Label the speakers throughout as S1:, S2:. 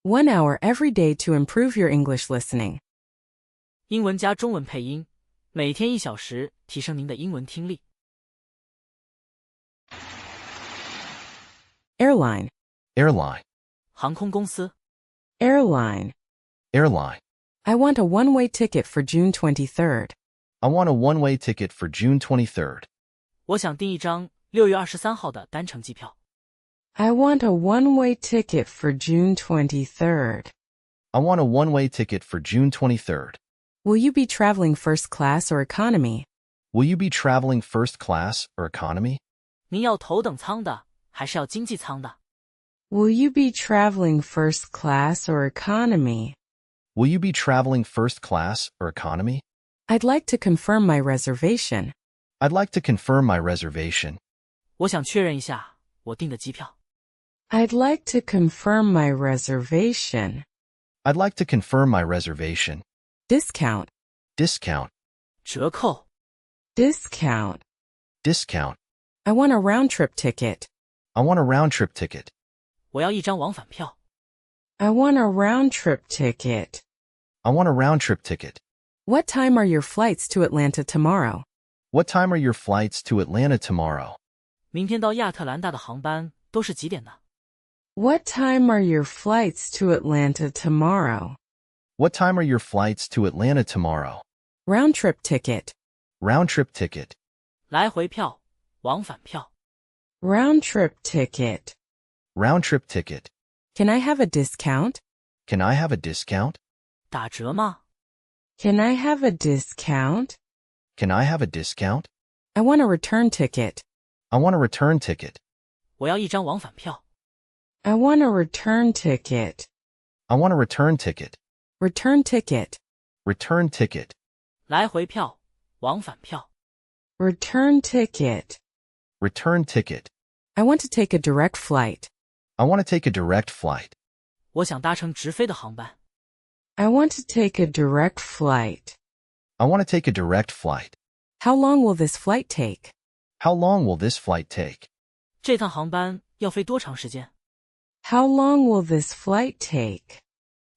S1: 1 hour every day to improve your English listening.
S2: 英文加中文配音，每天1小时，提升您的英文听力。
S1: Airline.
S3: Airline.
S2: 航空公司。
S1: Airline.
S3: Airline.
S1: I want a one-way ticket for June 23rd.
S3: I want a one-way ticket for June 23rd.
S2: 我想订一张6月23号的单程机票。
S1: I want a one-way ticket for June 23rd.
S3: I want a one-way ticket for June 23rd.
S1: Will you be traveling first class or economy?
S3: Will you be traveling first class or economy?
S2: 您要头等舱的，还是要经济舱的？
S1: Will you be traveling first class or economy?
S3: Will you be traveling first class or economy?
S1: I'd like to confirm my reservation.
S3: I'd like to confirm my reservation.
S2: 我想确认一下我订的机票。
S1: I'd like to confirm my reservation.
S3: I'd like to confirm my reservation.
S1: Discount.
S3: Discount.
S2: 折扣。
S1: Discount.
S3: Discount.
S1: I want a round-trip ticket.
S3: I want a round-trip ticket.
S2: 我要一张往返票。
S1: I want a round-trip ticket.
S3: I want a round-trip ticket.
S1: What time are your flights to Atlanta tomorrow?
S3: What time are your flights to Atlanta tomorrow?
S2: 明天到亚特兰大的航班都是几点的？
S1: What time are your flights to Atlanta tomorrow?
S3: What time are your flights to Atlanta tomorrow?
S1: Round-trip ticket.
S3: Round-trip ticket.
S2: 来回票，往返票。
S1: Round-trip ticket.
S3: Round-trip ticket.
S1: Can I have a discount?
S3: Can I have a discount?
S2: 打折吗？
S1: Can I have a discount?
S3: Can I have a discount?
S1: I want a return ticket.
S3: I want a return ticket.
S2: 我要一张往返票。
S1: I want a return ticket.
S3: I want a return ticket.
S1: Return ticket.
S3: Return ticket.
S2: 来回票，往返票。
S1: Return ticket.
S3: Return ticket.
S1: I want to take a direct flight.
S3: I want to take a direct flight.
S2: 我想搭乘直飞的航班。
S1: I want to take a direct flight.
S3: I want to take a direct flight.
S1: How long will this flight take?
S3: How long will this flight take?
S2: 这趟航班要飞多长时间？
S1: How long will this flight take?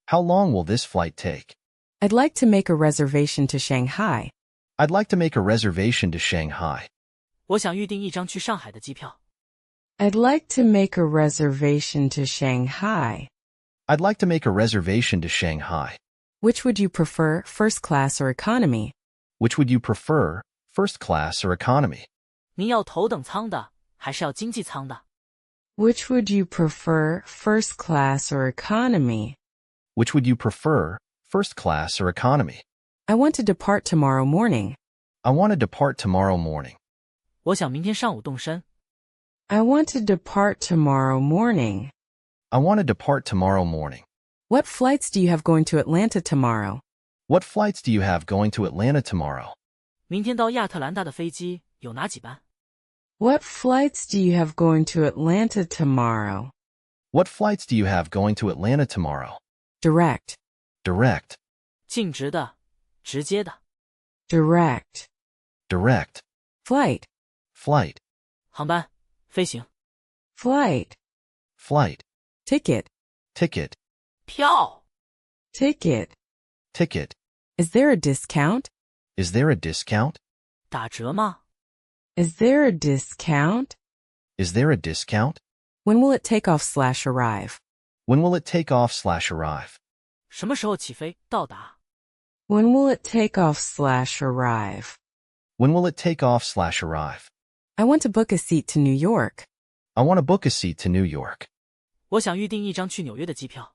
S3: How long will this flight take?
S1: I'd like to make a reservation to Shanghai.
S3: I'd like to make a reservation to Shanghai.
S2: 我想预订一张去上海的机票。
S1: I'd like to make a reservation to Shanghai.
S3: I'd like to make a reservation to Shanghai.
S1: Which would you prefer, first class or economy?
S3: Which would you prefer, first class or economy?
S2: 您要头等舱的，还是要经济舱的？
S1: Which would you prefer, first class or economy?
S3: Which would you prefer, first class or economy?
S1: I want to depart tomorrow morning.
S3: I want to depart tomorrow morning.
S2: 我想明天上午动身。
S1: I want to depart tomorrow morning.
S3: I want to depart tomorrow morning.
S1: What flights do you have going to Atlanta tomorrow?
S3: What flights do you have going to Atlanta tomorrow?
S2: 明天到亚特兰大的飞机有哪几班？
S1: What flights do you have going to Atlanta tomorrow?
S3: What flights do you have going to Atlanta tomorrow?
S1: Direct.
S3: Direct.
S2: 径直的，直接的。
S1: Direct.
S3: Direct.
S1: Flight.
S3: Flight.
S2: 航班，飞行。
S1: Flight.
S3: Flight.
S1: Ticket.
S3: Ticket.
S2: 票。
S1: Ticket.
S3: Ticket.
S1: Is there a discount?
S3: Is there a discount?
S2: 打折吗？
S1: Is there a discount?
S3: Is there a discount?
S1: When will it take off/arrive?
S3: When will it take off/arrive?
S2: 什么时候起飞到达？
S1: When will it take off/arrive?
S3: When will it take off/arrive?
S1: I want to book a seat to New York.
S3: I want to book a seat to New York.
S2: 我想预订一张去纽约的机票。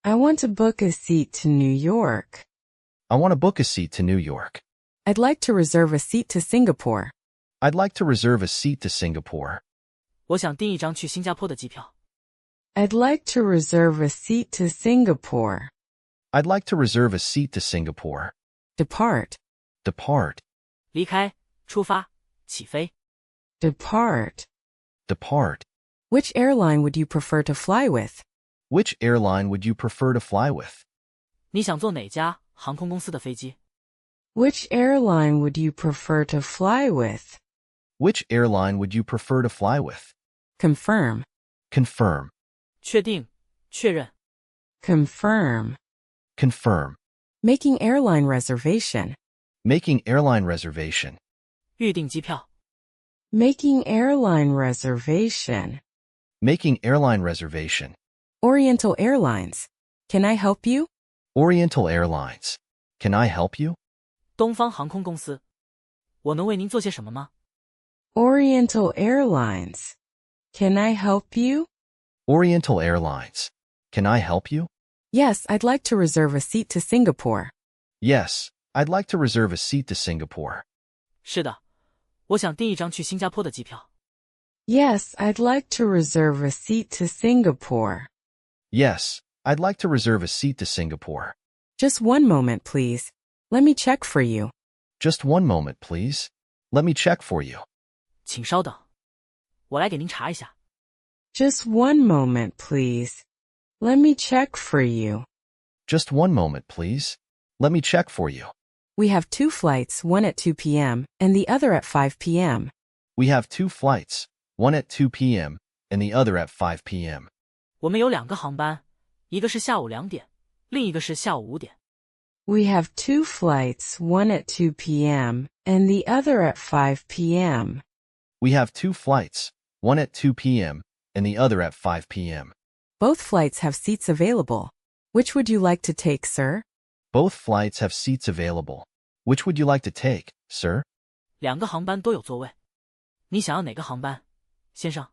S1: I want to book a seat to New York.
S3: I want to book a seat to New York.
S1: I'd like to reserve a seat to Singapore.
S3: I'd like to reserve a seat to Singapore.
S2: 我想订一张去新加坡的机票。
S1: I'd like to reserve a seat to Singapore.
S3: I'd like to reserve a seat to Singapore.
S1: Depart.
S3: Depart.
S2: 离开，出发，起飞。
S1: Depart.
S3: Depart.
S1: Which airline would you prefer to fly with?
S3: Which airline would you prefer to fly with?
S2: 你想坐哪家航空公司的飞机？
S1: Which airline would you prefer to fly with?
S3: Which airline would you prefer to fly with?
S1: Confirm.
S3: Confirm.
S2: 确定，确认。
S1: Confirm.
S3: Confirm.
S1: Making airline reservation.
S3: Making airline reservation.
S2: 预订机票。
S1: Making airline reservation.
S3: Making airline reservation.
S1: Oriental Airlines. Can I help you?
S3: Oriental Airlines. Can I help you?
S2: 东方航空公司。我能为您做些什么吗？
S1: Oriental Airlines. Can I help you?
S3: Oriental Airlines. Can I help you?
S1: Yes, I'd like to reserve a seat to Singapore.
S3: Yes, I'd like to reserve a seat to Singapore.
S2: 是的，我想订一张去新加坡的机票。
S1: Yes, I'd like to reserve a seat to Singapore.
S3: Yes, I'd like to reserve a seat to Singapore.
S1: Just one moment, please. Let me check for you.
S3: Just one moment, please. Let me check for you.
S2: 请稍等，我来给您查一下。
S1: Just one moment, please. Let me check for you.
S3: Just one moment, please. Let me check for you.
S1: We have two flights, one at 2 p.m. and the other at 5 p.m.
S3: We have two flights, one at 2 p.m. and the other at 5 p.m.
S2: 我们有2个航班，一个是下午2点，另一个是下午5点。
S1: We have two flights, one at 2 p.m. and the other at 5 p.m.
S3: We have two flights, one at 2 p.m. and the other at 5 p.m.
S1: Both flights have seats available. Which would you like to take, sir?
S3: Both flights have seats available. Which would you like to take, sir?
S2: 2个航班都有座位，你想要哪个航班，先生？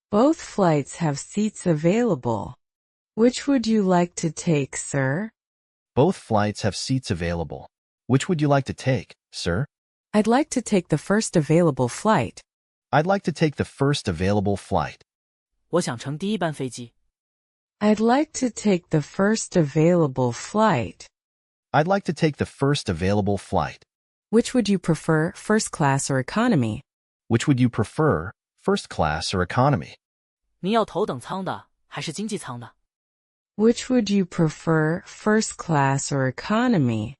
S1: Both flights have seats available. Which would you like to take, sir?
S3: Both flights have seats available. Which would you like to take, sir?
S1: I'd like to take the first available flight.
S3: I'd like to take the first available flight.
S2: 我想乘第1班飞机。
S1: I'd like to take the first available flight.
S3: I'd like to take the first available flight.
S1: Which would you prefer, first class or economy?
S3: Which would you prefer, first class or economy?
S2: 您要头等舱的还是经济舱的？
S1: Which would you prefer, first class or economy?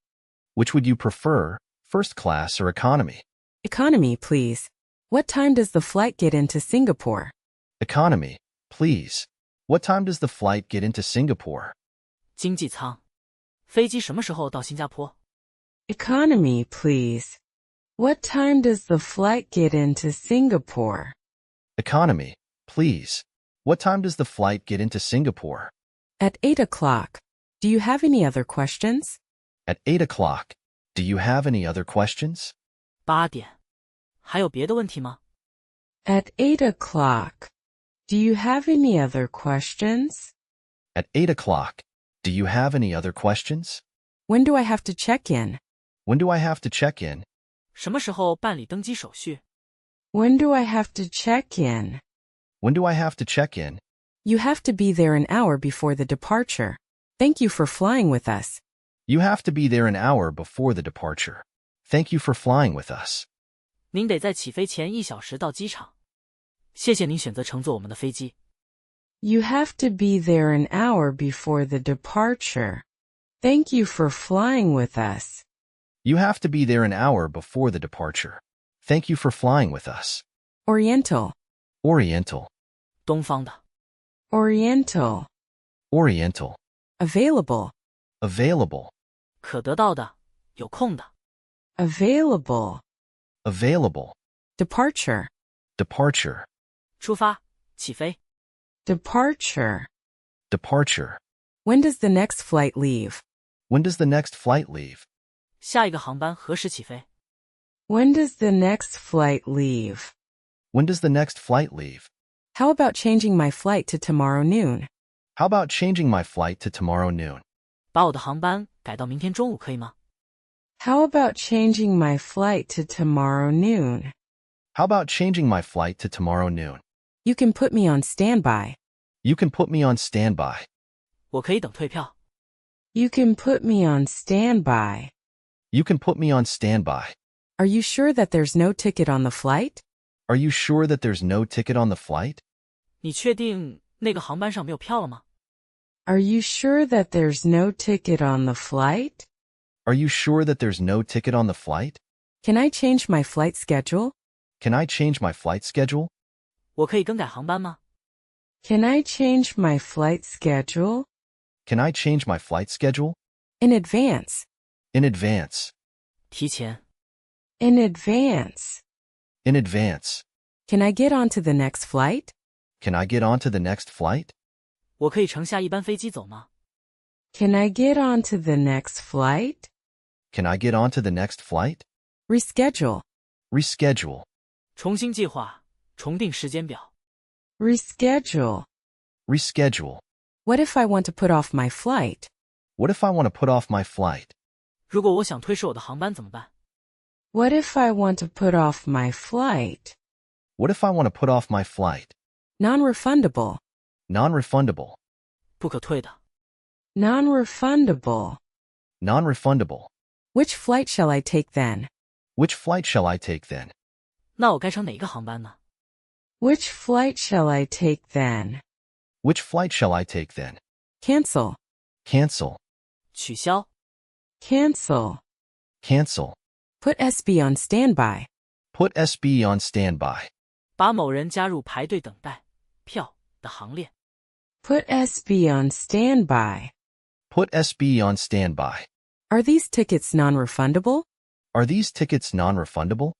S3: Which would you prefer, first class or economy?
S1: Economy, please. What time does the flight get into Singapore?
S3: Economy, please. What time does the flight get into Singapore?
S2: 经济舱。飞机什么时候到新加坡？
S1: Economy, please. What time does the flight get into Singapore?
S3: Economy, please. What time does the flight get into Singapore?
S1: At 8 o'clock. Do you have any other questions?
S3: At 8 o'clock. Do you have any other questions?
S2: 8点。还有别的问题吗？
S1: At 8 o'clock. Do you have any other questions?
S3: At 8 o'clock. Do you have any other questions?
S1: When do I have to check in?
S3: When do I have to check in?
S2: 什么时候办理登机手续？
S1: When do I have to check in?
S3: When do I have to check in?
S1: You have to be there an hour before the departure. Thank you for flying with us.
S3: You have to be there an hour before the departure. Thank you for flying with us.
S2: 您得在起飞前1小时到机场。谢谢您选择乘坐我们的飞机。
S1: You have to be there an hour before the departure. Thank you for flying with us.
S3: You have to be there an hour before the departure. Thank you for flying with us.
S1: Oriental.
S3: Oriental.
S2: 东方的。
S1: Oriental.
S3: Oriental.
S1: Available.
S3: Available.
S2: 可得到的，有空的。
S1: Available.
S3: Available.
S1: Departure.
S3: Departure.
S2: 出发，起飞。
S1: Departure.
S3: Departure.
S1: When does the next flight leave?
S3: When does the next flight leave?
S2: 下一个航班何时起飞？
S1: When does the next flight leave?
S3: When does the next flight leave?
S1: How about changing my flight to tomorrow noon?
S3: How about changing my flight to tomorrow noon?
S2: 把我的航班改到明天中午可以吗？
S1: How about changing my flight to tomorrow noon?
S3: How about changing my flight to tomorrow noon?
S1: You can put me on standby.
S3: You can put me on standby.
S2: 我可以等退票。
S1: You can put me on standby.
S3: You can put me on standby.
S1: Are you sure that there's no ticket on the flight?
S3: Are you sure that there's no ticket on the flight?
S2: 你确定那个航班上没有票了吗？
S1: Are you sure that there's no ticket on the flight?
S3: Are you sure that there's no ticket on the flight?
S1: Can I change my flight schedule?
S3: Can I change my flight schedule?
S2: 我可以更改航班吗？
S1: Can I change my flight schedule?
S3: Can I change my flight schedule?
S1: In advance.
S3: In advance.
S2: 提前。
S1: In advance.
S3: In advance.
S1: Can I get on to the next flight?
S3: Can I get on to the next flight?
S2: 我可以乘下一班飞机走吗？
S1: Can I get on to the next flight?
S3: Can I get on to the next flight?
S1: Reschedule.
S3: Reschedule.
S2: 重新计划，重定时间表。
S1: Reschedule.
S3: Reschedule.
S1: What if I want to put off my flight?
S3: What if I want to put off my flight?
S2: 如果我想推迟我的航班怎么办？
S1: What if I want to put off my flight?
S3: What if I want to put off my flight?
S1: Non-refundable.
S3: Non-refundable.
S2: 不可退的。
S1: Non-refundable.
S3: Non-refundable.
S1: Which flight shall I take then?
S3: Which flight shall I take then?
S2: 那我该乘哪一个航班呢？
S1: Which flight shall I take then?
S3: Which flight shall I take then?
S1: Cancel.
S3: Cancel.
S2: 取消。
S1: Cancel.
S3: Cancel.
S1: Put SB on standby.
S3: Put SB on standby.
S2: 把某人加入排队等待票的行列。
S1: Put SB on standby.
S3: Put SB on standby.
S1: Are these tickets non-refundable?
S3: Are these tickets non-refundable?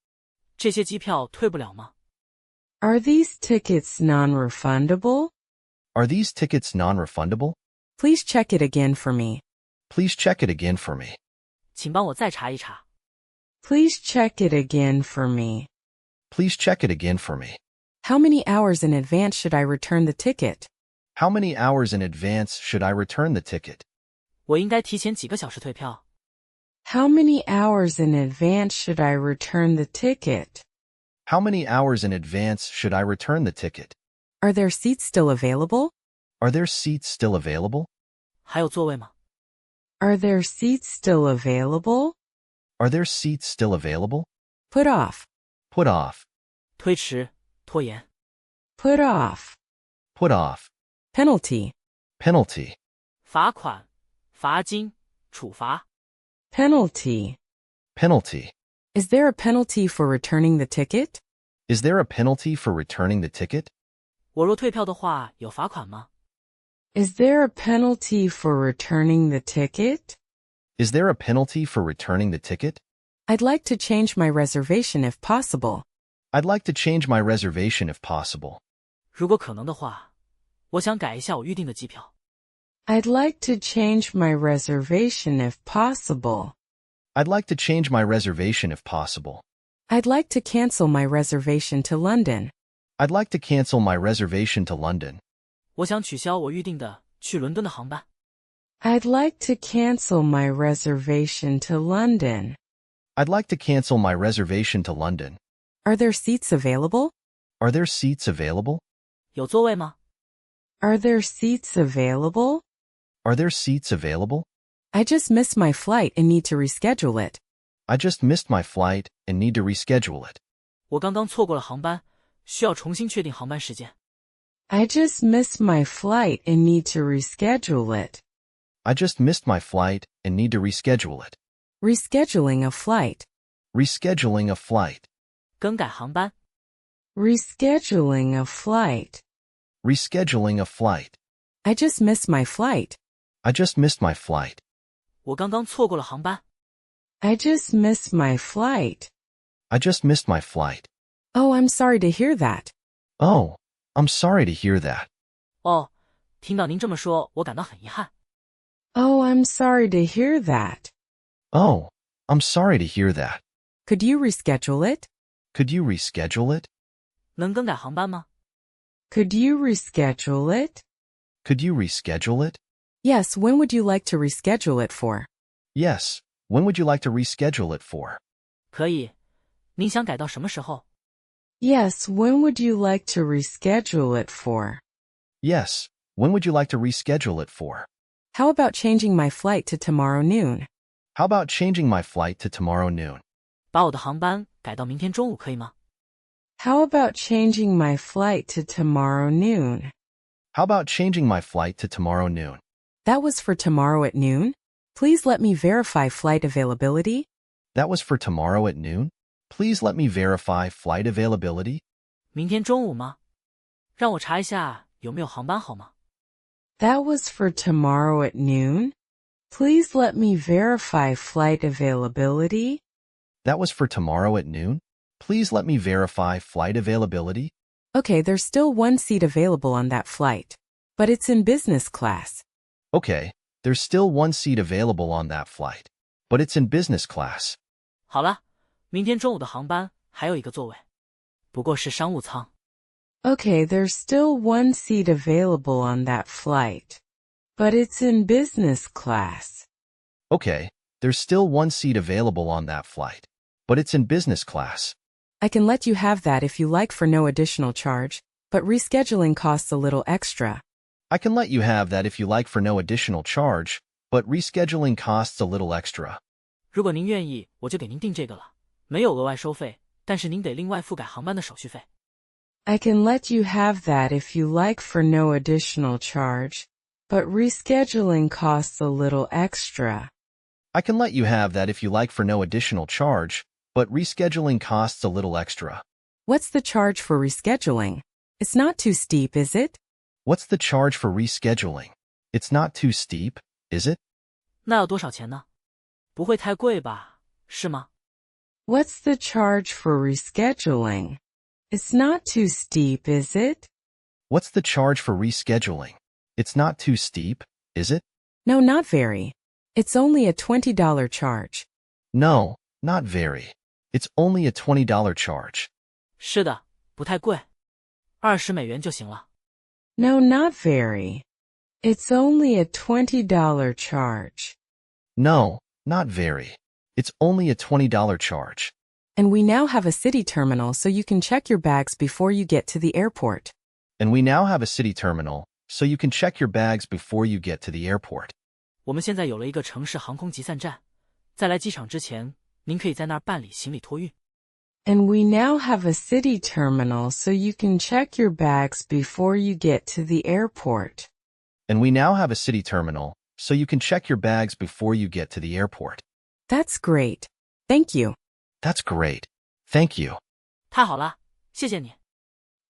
S2: 这些机票退不了吗？
S1: Are these tickets non-refundable?
S3: Are these tickets non-refundable?
S1: Please check it again for me.
S3: Please check it again for me.
S2: 请帮我再查一查。
S1: Please check it again for me.
S3: Please check it again for me.
S1: How many hours in advance should I return the ticket?
S3: How many hours in advance should I return the ticket?
S2: 我应该提前几个小时退票。
S1: How many hours in advance should I return the ticket?
S3: How many hours in advance should I return the ticket?
S1: Are there seats still available?
S3: Are there seats still available?
S2: 还有座位吗？
S1: Are there seats still available?
S3: Are there seats still available?
S1: Put off.
S3: Put off.
S2: 推迟、拖延。
S1: Put off.
S3: Put off.
S1: Penalty.
S3: Penalty.
S2: 罚款、罚金、处罚。
S1: Penalty.
S3: Penalty.
S1: Is there a penalty for returning the ticket?
S3: Is there a penalty for returning the ticket?
S2: 我若退票的话，有罚款吗？
S1: Is there a penalty for returning the ticket?
S3: Is there a penalty for returning the ticket?
S1: I'd like to change my reservation if possible.
S3: I'd like to change my reservation if possible.
S2: 如果可能的话，我想改一下我预订的机票。
S1: I'd like to change my reservation if possible.
S3: I'd like to change my reservation if possible.
S1: I'd like to cancel my reservation to London.
S3: I'd like to cancel my reservation to London.
S2: 我想取消我预订的去伦敦的航班。
S1: I'd like to cancel my reservation to London.
S3: I'd like to cancel my reservation to London.
S1: Are there seats available?
S3: Are there seats available?
S2: 有座位吗？
S1: Are there seats available?
S3: Are there seats available?
S1: I just missed my flight and need to reschedule it.
S3: I just missed my flight and need to reschedule it.
S2: 我刚刚错过了航班，需要重新确定航班时间。
S1: I just missed my flight and need to reschedule it.
S3: I just missed my flight and need to reschedule it.
S1: Rescheduling a flight.
S3: Rescheduling a flight.
S2: 更改航班。
S1: Rescheduling a flight.
S3: Rescheduling a flight.
S1: I just missed my flight.
S3: I just missed my flight.
S2: 我刚刚错过了航班。
S1: I just missed my flight.
S3: I just missed my flight.
S1: Oh, I'm sorry to hear that.
S3: Oh, I'm sorry to hear that.
S2: 哦，听到您这么说，我感到很遗憾。
S1: Oh, I'm sorry to hear that.
S3: Oh, I'm sorry to hear that.
S1: Could you reschedule it?
S3: Could you reschedule it?
S2: 能更改航班吗？
S1: Could you reschedule it?
S3: Could you reschedule it?
S1: Yes, when would you like to reschedule it for?
S3: Yes. When would you like to reschedule it for?
S2: 可以。您想改到什么时候？
S1: Yes, when would you like to reschedule it for?
S3: Yes. When would you like to reschedule it for?
S1: How about changing my flight to tomorrow noon?
S3: How about changing my flight to tomorrow noon?
S2: 把我的航班改到明天中午可以吗？
S1: How about changing my flight to tomorrow noon?
S3: How about changing my flight to tomorrow noon?
S1: That was for tomorrow at noon? Please let me verify flight availability.
S3: That was for tomorrow at noon? Please let me verify flight availability.
S2: 明天中午吗？让我查一下有没有航班好吗？
S1: That was for tomorrow at noon? Please let me verify flight availability.
S3: That was for tomorrow at noon? Please let me verify flight availability.
S1: Okay, there's still one seat available on that flight, but it's in business class.
S3: Okay, there's still one seat available on that flight, but it's in business class.
S2: 好了，明天中午的航班还有一个座位，不过是商务舱。
S1: Okay, there's still one seat available on that flight, but it's in business class.
S3: Okay, there's still one seat available on that flight, but it's in business class.
S1: I can let you have that if you like for no additional charge, but rescheduling costs a little extra.
S3: I can let you have that if you like for no additional charge, but rescheduling costs a little extra.
S2: 如果您愿意，我就给您订这个了，没有额外收费，但是您得另外付改航班的手续费。
S1: I can let you have that if you like for no additional charge, but rescheduling costs a little extra.
S3: I can let you have that if you like for no additional charge, but rescheduling costs a little extra.
S1: What's the charge for rescheduling? It's not too steep, is it?
S3: What's the charge for rescheduling? It's not too steep, is it?
S2: 那要多少钱呢？不会太贵吧？是吗？
S1: What's the charge for rescheduling? It's not too steep, is it?
S3: What's the charge for rescheduling? It's not too steep, is it?
S1: No, not very. It's only a $20 charge.
S3: No, not very. It's only a $20 charge.
S2: 是的，不太贵，20美元就行了。
S1: No, not very. It's only a $20 charge.
S3: No, not very. It's only a $20 charge.
S1: And we now have a city terminal so you can check your bags before you get to the airport.
S3: And we now have a city terminal, so you can check your bags before you get to the airport.
S2: 我们现在有了一个城市航空集散站，在来机场之前，您可以在那儿办理行李托运。
S1: And we now have a city terminal so you can check your bags before you get to the airport.
S3: And we now have a city terminal, so you can check your bags before you get to the airport.
S1: That's great. Thank you.
S3: That's great. Thank you.
S2: 太好了，谢谢你。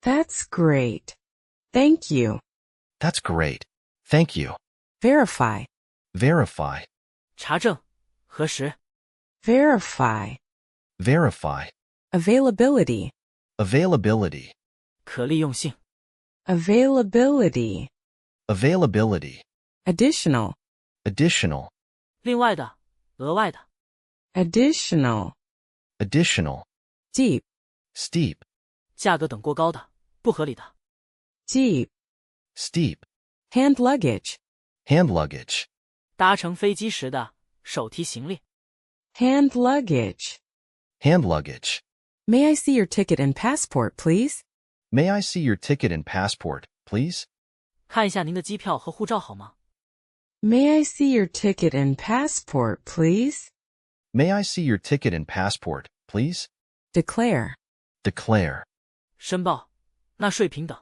S1: That's great. Thank you.
S3: That's great. Thank you.
S1: Verify.
S3: Verify.
S2: 查证，核实。
S1: Verify.
S3: Verify.
S1: Availability.
S3: Availability.
S2: 可利用性。
S1: Availability.
S3: Availability.
S1: Additional.
S3: Additional.
S2: 另外的，额外的。
S1: Additional.
S3: Additional.
S1: Deep.
S3: Steep.
S2: 价格等过高的，不合理的。
S1: Deep.
S3: Steep.
S1: Hand luggage.
S3: Hand luggage.
S2: 搭乘飞机时的，手提行李。
S1: Hand luggage.
S3: Hand luggage.
S1: May I see your ticket and passport, please?
S3: May I see your ticket and passport, please?
S2: 看一下您的机票和护照好吗？
S1: May I see your ticket and passport, please?
S3: May I see your ticket and passport, please?
S1: Declare.
S3: Declare.
S2: 申报、纳税平等。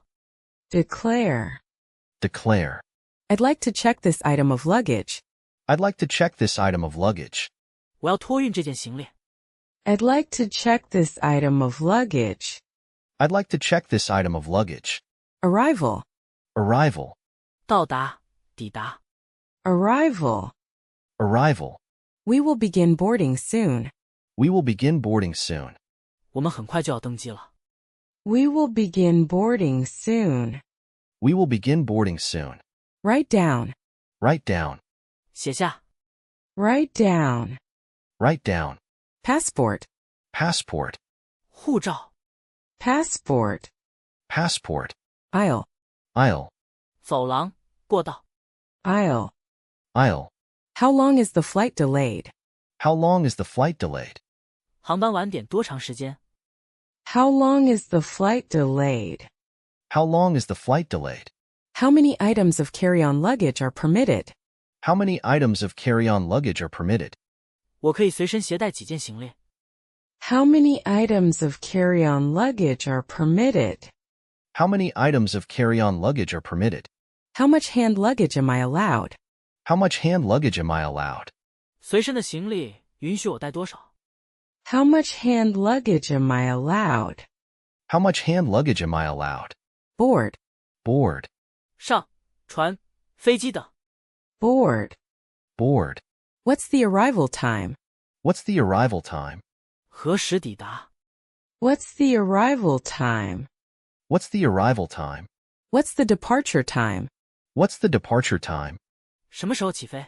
S1: Declare.
S3: Declare.
S1: I'd like to check this item of luggage.
S3: I'd like to check this item of luggage.
S2: 我要托运这件行李。
S1: I'd like to check this item of luggage.
S3: I'd like to check this item of luggage.
S1: Arrival.
S3: Arrival.
S2: 到达、抵达。
S1: Arrival.
S3: Arrival.
S1: We will begin boarding soon.
S3: We will begin boarding soon.
S2: 我们很快就要登机了。
S1: We will begin boarding soon.
S3: We will begin boarding soon.
S1: Write down.
S3: Write down.
S2: 写下。
S1: Write down.
S3: Write down.
S1: Passport.
S3: Passport.
S2: 护照。
S1: Passport.
S3: Passport.
S1: Aisle.
S3: Aisle.
S2: 走廊、过道。
S1: Aisle.
S3: Aisle.
S1: How long is the flight delayed?
S3: How long is the flight delayed?
S2: 航班晚点多长时间？
S1: How long is the flight delayed?
S3: How long is the flight delayed?
S1: How many items of carry-on luggage are permitted?
S3: How many items of carry-on luggage are permitted?
S2: 我可以随身携带几件行李。
S1: How many items of carry-on luggage are permitted?
S3: How many items of carry-on luggage are permitted?
S1: How much hand luggage am I allowed?
S3: How much hand luggage am I allowed?
S2: 随身的行李允许我带多少？
S1: How much hand luggage am I allowed?
S3: How much hand luggage am I allowed?
S1: Board.
S3: Board.
S2: 上船、飞机等。
S1: Bored.
S3: Bored.
S1: What's the arrival time?
S3: What's the arrival time?
S2: 何时抵达？
S1: What's the arrival time?
S3: What's the arrival time?
S1: What's the departure time?
S3: What's the departure time?
S2: 什么时候起飞？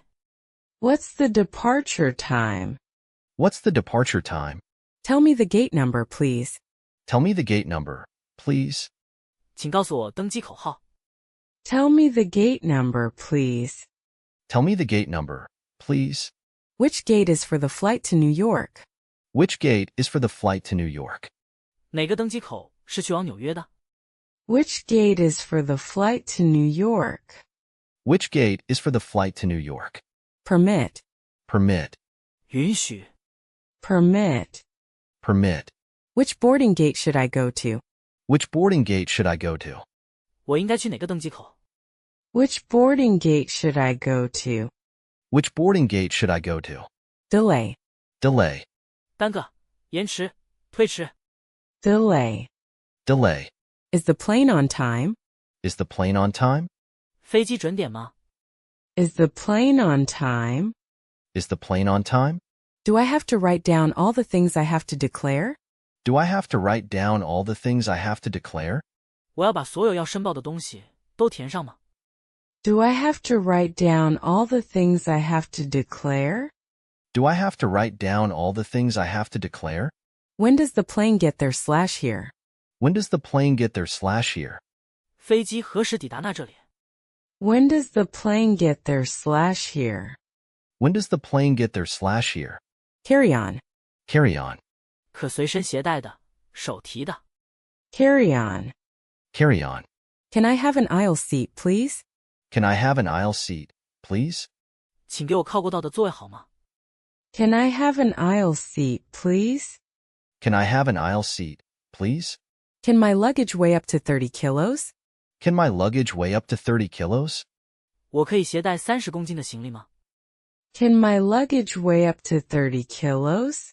S1: What's the departure time?
S3: What's the departure time?
S1: Tell me the gate number, please.
S3: Tell me the gate number, please.
S2: 请告诉我登机口号。
S1: Tell me the gate number, please.
S3: Tell me the gate number, please.
S1: Which gate is for the flight to New York?
S3: Which gate is for the flight to New York?
S2: 哪个登机口是去往纽约的？
S1: Which gate is for the flight to New York?
S3: Which gate is for the flight to New York?
S1: Permit.
S3: Permit.
S2: 允许。
S1: Permit.
S3: Permit.
S1: Which boarding gate should I go to?
S3: Which boarding gate should I go to?
S2: 我应该去哪个登机口？
S1: Which boarding gate should I go to?
S3: Which boarding gate should I go to?
S1: Delay.
S3: Delay.
S2: 耽搁、延迟、推迟。
S1: Delay.
S3: Delay.
S1: Is the plane on time?
S3: Is the plane on time?
S2: 飞机准点吗？
S1: Is the plane on time?
S3: Is the plane on time?
S1: Do I have to write down all the things I have to declare?
S3: Do I have to write down all the things I have to declare?
S2: 我要把所有要申报的东西都填上吗？
S1: Do I have to write down all the things I have to declare?
S3: Do I have to write down all the things I have to declare?
S1: When does the plane get there / here?
S3: When does the plane get there / here?
S2: 飞机何时抵达那这里？
S1: When does the plane get there / here?
S3: When does the plane get there / here?
S1: Carry on.
S3: Carry on.
S2: 可随身携带的，手提的。
S1: Carry on.
S3: Carry on.
S1: Can I have an aisle seat, please?
S3: Can I have an aisle seat, please?
S2: 请给我靠过道的座位好吗？
S1: Can I have an aisle seat, please?
S3: Can I have an aisle seat, please?
S1: Can my luggage weigh up to 30 kilos?
S3: Can my luggage weigh up to 30 kilos?
S2: 我可以携带30公斤的行李吗？
S1: Can my luggage weigh up to 30 kilos?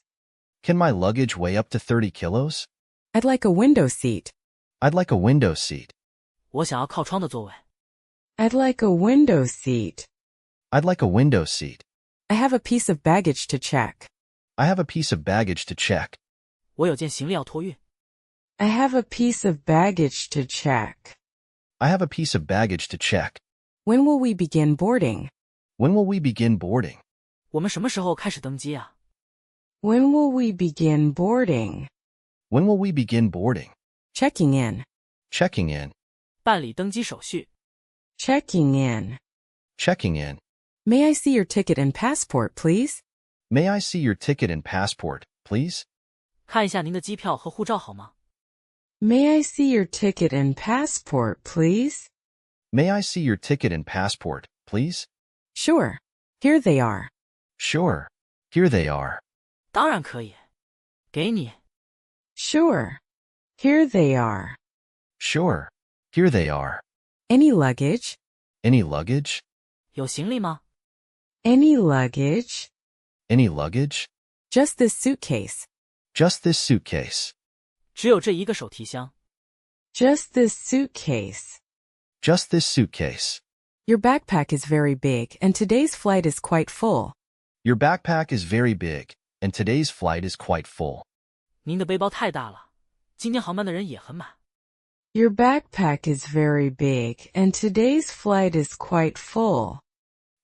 S3: Can my luggage weigh up to 30 kilos?
S1: I'd like a window seat.
S3: I'd like a window seat.
S2: 我想要靠窗的座位。
S1: I'd like a window seat.
S3: I'd like a window seat.
S1: I have a piece of baggage to check.
S3: I have a piece of baggage to check.
S2: 我有件行李要托运。
S1: I have a piece of baggage to check.
S3: I have a piece of baggage to check.
S1: When will we begin boarding?
S3: When will we begin boarding?
S2: 我们什么时候开始登机啊？
S1: When will we begin boarding?
S3: When will we begin boarding?
S1: Checking in.
S3: Checking in.
S2: 办理登机手续。
S1: Checking in.
S3: Checking in.
S1: May I see your ticket and passport, please?
S3: May I see your ticket and passport, please?
S2: 看一下您的机票和护照好吗？
S1: May I see your ticket and passport, please?
S3: May I see your ticket and passport, please?
S1: Sure. Here they are.
S3: Sure. Here they are.
S2: 当然可以。给你。
S1: Sure. Here they are.
S3: Sure. Here they are.
S1: Any luggage?
S3: Any luggage?
S2: 有行李吗？
S1: Any luggage?
S3: Any luggage?
S1: Just this suitcase.
S3: Just this suitcase.
S2: 只有这一个手提箱。
S1: Just this suitcase.
S3: Just this suitcase.
S1: Your backpack is very big and today's flight is quite full.
S3: Your backpack is very big, and today's flight is quite full.
S2: 您的背包太大了，今天航班的人也很满。
S1: Your backpack is very big and today's flight is quite full.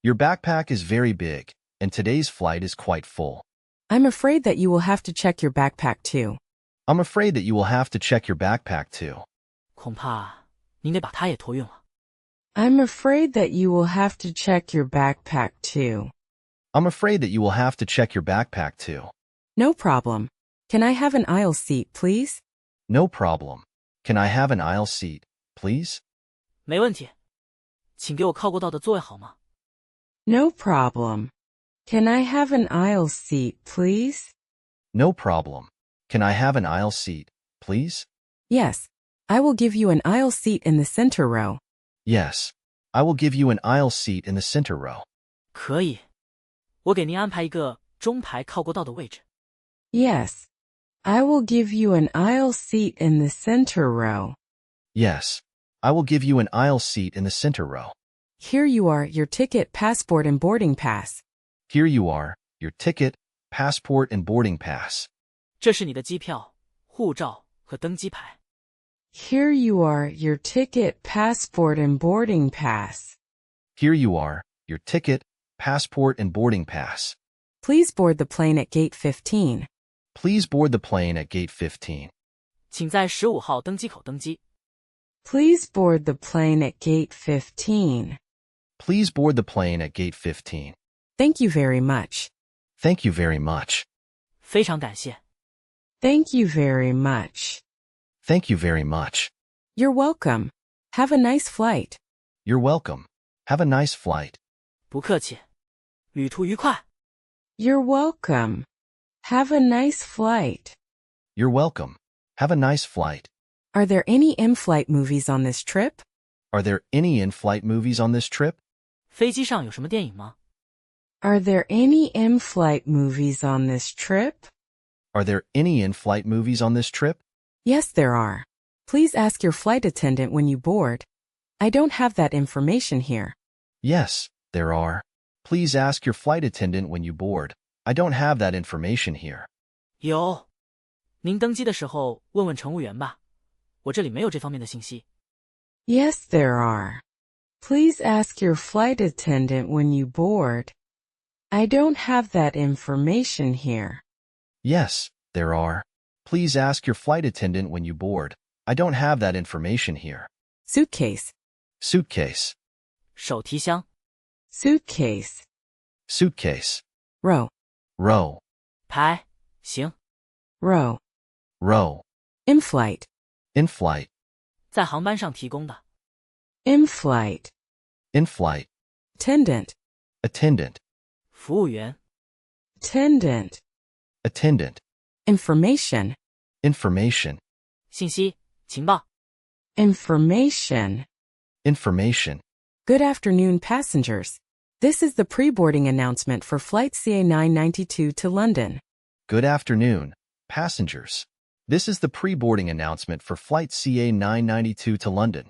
S3: Your backpack is very big, and today's flight is quite full.
S1: I'm afraid that you will have to check your backpack too.
S3: I'm afraid that you will have to check your backpack too.
S2: 恐怕您得把它也托运了。
S1: I'm afraid that you will have to check your backpack too.
S3: I'm afraid that you will have to check your backpack too.
S1: No problem. Can I have an aisle seat, please?
S3: No problem. Can I have an aisle seat, please?
S2: 没问题，请给我靠过道的座位好吗？
S1: No problem. Can I have an aisle seat, please?
S3: No problem. Can I have an aisle seat, please?
S1: Yes. I will give you an aisle seat in the center row.
S3: Yes. I will give you an aisle seat in the center row.
S2: 可以，我给您安排一个中排靠过道的位置。
S1: Yes. I will give you an aisle seat in the center row.
S3: Yes. I will give you an aisle seat in the center row.
S1: Here you are, your ticket, passport, and boarding pass.
S3: Here you are, your ticket, passport, and boarding pass.
S2: 这是你的机票、护照和登机牌。
S1: Here you are, your ticket, passport, and boarding pass.
S3: Here you are, your ticket, passport, and boarding pass.
S1: Please board the plane at gate 15.
S3: Please board the plane at gate 15.
S2: 请在15号登机口登机。
S1: Please board the plane at gate 15.
S3: Please board the plane at gate 15.
S1: Thank you very much.
S3: Thank you very much.
S2: 非常感谢。
S1: Thank you very much.
S3: Thank you very much.
S1: You're welcome. Have a nice flight.
S3: You're welcome. Have a nice flight.
S2: 不客气。旅途愉快。
S1: You're welcome. Have a nice flight.
S3: You're welcome. Have a nice flight.
S1: Are there any in-flight movies on this trip?
S3: Are there any in-flight movies on this trip?
S2: 飞机上有什么电影吗？
S1: Are there any in-flight movies on this trip?
S3: Are there any in-flight movies on this trip?
S1: Yes, there are. Please ask your flight attendant when you board. I don't have that information here.
S3: Yes, there are. Please ask your flight attendant when you board. I don't have that information here.
S2: 有。您登机的时候问问乘务员吧，我这里没有这方面的信息。
S1: Yes, there are. Please ask your flight attendant when you board. I don't have that information here.
S3: Yes, there are. Please ask your flight attendant when you board. I don't have that information here.
S1: Suitcase.
S3: Suitcase.
S2: 手提箱。
S1: Suitcase.
S3: Suitcase.
S1: Row.
S3: Row.
S2: 排。行。
S1: Row.
S3: Row.
S1: In-flight.
S3: In-flight.
S2: 在航班上提供的。
S1: In-flight.
S3: In-flight.
S1: Attendant.
S3: Attendant.
S2: 服务员。
S1: Attendant.
S3: Attendant.
S1: Information.
S3: Information.
S2: 信息。情报。
S1: Information.
S3: Information.
S1: Good afternoon, passengers. This is the pre-boarding announcement for Flight CA992 to London.
S3: Good afternoon, passengers. This is the pre-boarding announcement for Flight CA992 to London.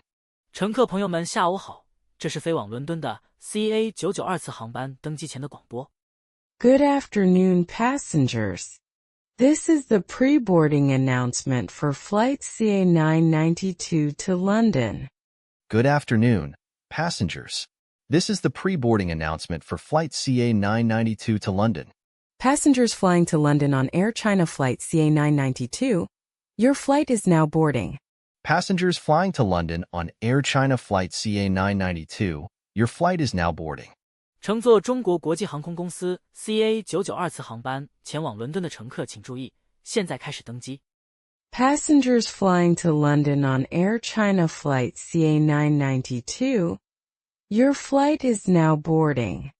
S2: 乘客朋友们下午好，这是飞往伦敦的 CA992 次航班登机前的广播。
S1: Good afternoon, passengers. This is the pre-boarding announcement for Flight CA992 to London.
S3: Good afternoon, passengers. This is the pre-boarding announcement for Flight CA992 to London.
S1: Passengers flying to London on Air China Flight CA992, your flight is now boarding.
S3: Passengers flying to London on Air China Flight CA992, your flight is now boarding.
S2: 乘坐中国国际航空公司 CA992 次航班前往伦敦的乘客请注意，现在开始登机。
S1: Passengers flying to London on Air China Flight CA992, your flight is now boarding.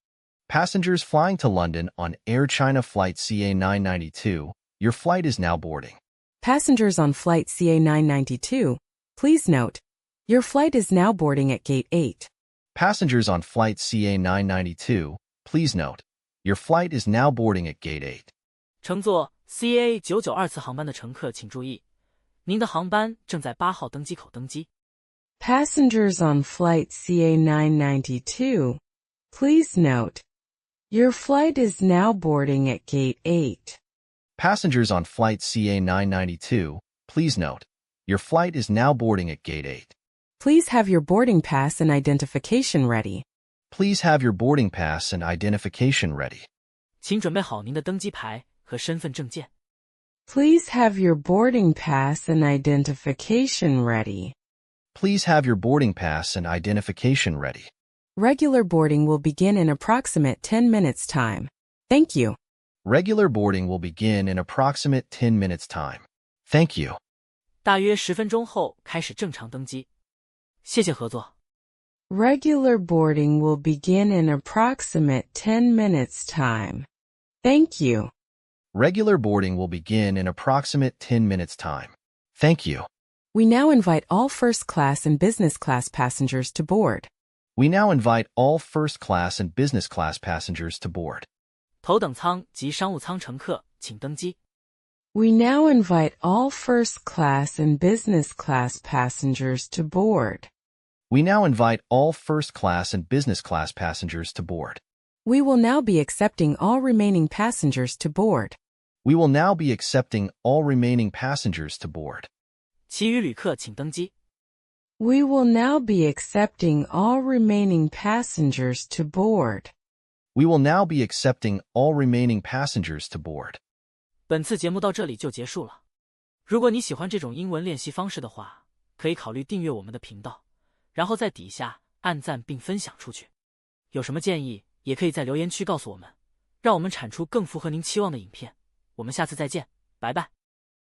S3: Passengers flying to London on Air China Flight CA992, your flight is now boarding.
S1: Passengers on Flight CA992, please note, your flight is now boarding at Gate 8.
S3: Passengers on Flight CA992, please note, your flight is now boarding at Gate 8.
S2: 乘坐 CA992 次航班的乘客请注意，您的航班正在8号登机口登机。
S1: Passengers on Flight CA992, please note, your flight is now boarding at Gate 8.
S3: Passengers on Flight CA992, please note, your flight is now boarding at Gate 8.
S1: Please have your boarding pass and identification ready.
S3: Please have your boarding pass and identification ready.
S2: 请准备好您的登机牌和身份证件。
S1: Please have your boarding pass and identification ready.
S3: Please have your boarding pass and identification ready.
S1: Regular boarding will begin in approximate 10 minutes time. Thank you.
S3: Regular boarding will begin in approximate 10 minutes time. Thank you.
S2: 大约10分钟后开始正常登机。谢谢合作。
S1: Regular boarding will begin in approximate 10 minutes time. Thank you.
S3: Regular boarding will begin in approximate 10 minutes time. Thank you.
S1: We now invite all first class and business class passengers to board.
S3: We now invite all first class and business class passengers to board.
S2: 头等舱及商务舱乘客请登机。
S1: We now invite all first class and business class passengers to board.
S3: We now invite all first class and business class passengers to board.
S1: We will now be accepting all remaining passengers to board.
S3: We will now be accepting all remaining passengers to board.
S2: 其余旅客请登机。
S1: We will now be accepting all remaining passengers to board.
S3: We will now be accepting all remaining passengers to board.
S2: 本次节目到这里就结束了。如果你喜欢这种英文练习方式的话，可以考虑订阅我们的频道，然后在底下按赞并分享出去。有什么建议，也可以在留言区告诉我们，让我们产出更符合您期望的影片。我们下次再见，拜拜。